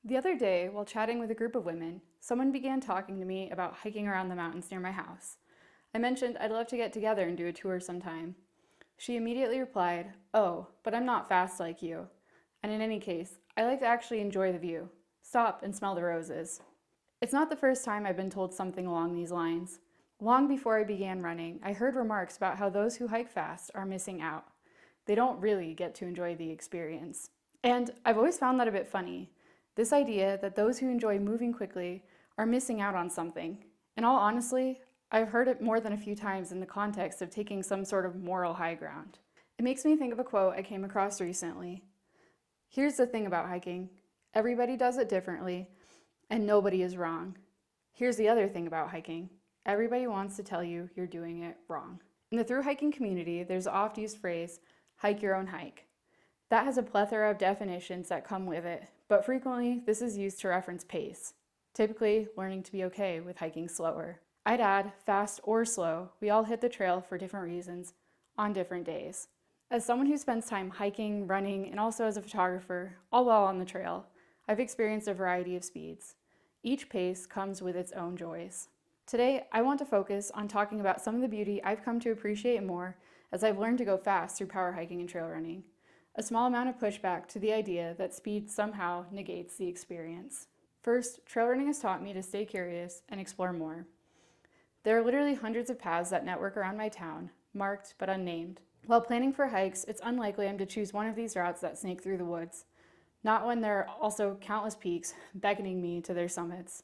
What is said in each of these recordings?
The other day, while chatting with a group of women, someone began talking to me about hiking around the mountains near my house. I mentioned I'd love to get together and do a tour sometime. She immediately replied, "Oh, but I'm not fast like you. And in any case, I like to actually enjoy the view. Stop and smell the roses." It's not the first time I've been told something along these lines. Long before I began running, I heard remarks about how those who hike fast are missing out. They don't really get to enjoy the experience. And I've always found that a bit funny. This idea that those who enjoy moving quickly are missing out on something. In all honesty, I've heard it more than a few times in the context of taking some sort of moral high ground. It makes me think of a quote I came across recently. "Here's the thing about hiking. Everybody does it differently, and nobody is wrong. Here's the other thing about hiking. Everybody wants to tell you you're doing it wrong." In the thru hiking community, there's the oft-used phrase, "hike your own hike." That has a plethora of definitions that come with it, but frequently this is used to reference pace, typically learning to be okay with hiking slower. I'd add, fast or slow, we all hit the trail for different reasons on different days. As someone who spends time hiking, running, and also as a photographer, all while on the trail, I've experienced a variety of speeds. Each pace comes with its own joys. Today, I want to focus on talking about some of the beauty I've come to appreciate more as I've learned to go fast through power hiking and trail running. A small amount of pushback to the idea that speed somehow negates the experience. First, trail running has taught me to stay curious and explore more. There are literally hundreds of paths that network around my town, marked but unnamed. While planning for hikes, it's unlikely I'm to choose one of these routes that snake through the woods, not when there are also countless peaks beckoning me to their summits.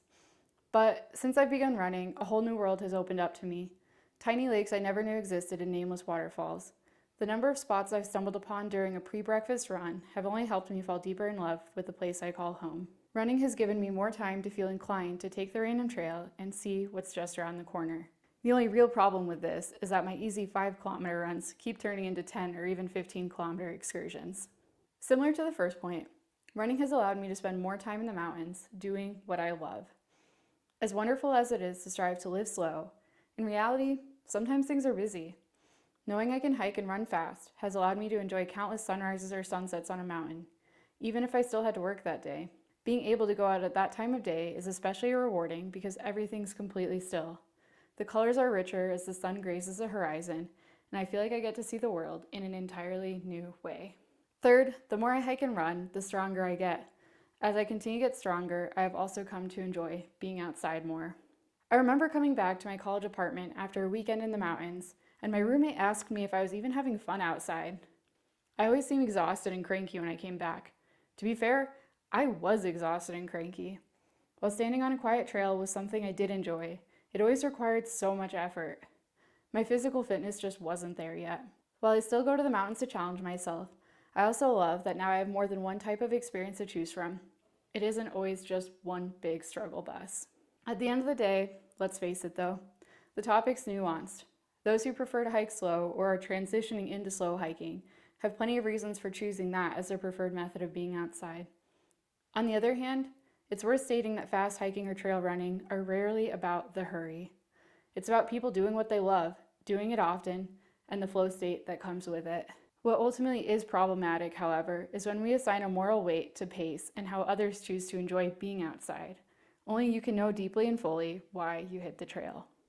But since I've begun running, a whole new world has opened up to me. Tiny lakes I never knew existed and nameless waterfalls. The number of spots I've stumbled upon during a pre-breakfast run have only helped me fall deeper in love with the place I call home. Running has given me more time to feel inclined to take the random trail and see what's just around the corner. The only real problem with this is that my easy 5-kilometer runs keep turning into 10 or even 15-kilometer excursions. Similar to the first point, running has allowed me to spend more time in the mountains doing what I love. As wonderful as it is to strive to live slow, in reality, sometimes things are busy. Knowing I can hike and run fast has allowed me to enjoy countless sunrises or sunsets on a mountain, even if I still had to work that day. Being able to go out at that time of day is especially rewarding because everything's completely still. The colors are richer as the sun grazes the horizon, and I feel like I get to see the world in an entirely new way. Third, the more I hike and run, the stronger I get. As I continue to get stronger, I have also come to enjoy being outside more. I remember coming back to my college apartment after a weekend in the mountains, and my roommate asked me if I was even having fun outside. I always seemed exhausted and cranky when I came back. To be fair, I was exhausted and cranky. While standing on a quiet trail was something I did enjoy, it always required so much effort. My physical fitness just wasn't there yet. While I still go to the mountains to challenge myself, I also love that now I have more than one type of experience to choose from. It isn't always just one big struggle bus. At the end of the day, let's face it though, the topic's nuanced. Those who prefer to hike slow or are transitioning into slow hiking have plenty of reasons for choosing that as their preferred method of being outside. On the other hand, it's worth stating that fast hiking or trail running are rarely about the hurry. It's about people doing what they love, doing it often, and the flow state that comes with it. What ultimately is problematic, however, is when we assign a moral weight to pace and how others choose to enjoy being outside. Only you can know deeply and fully why you hit the trail.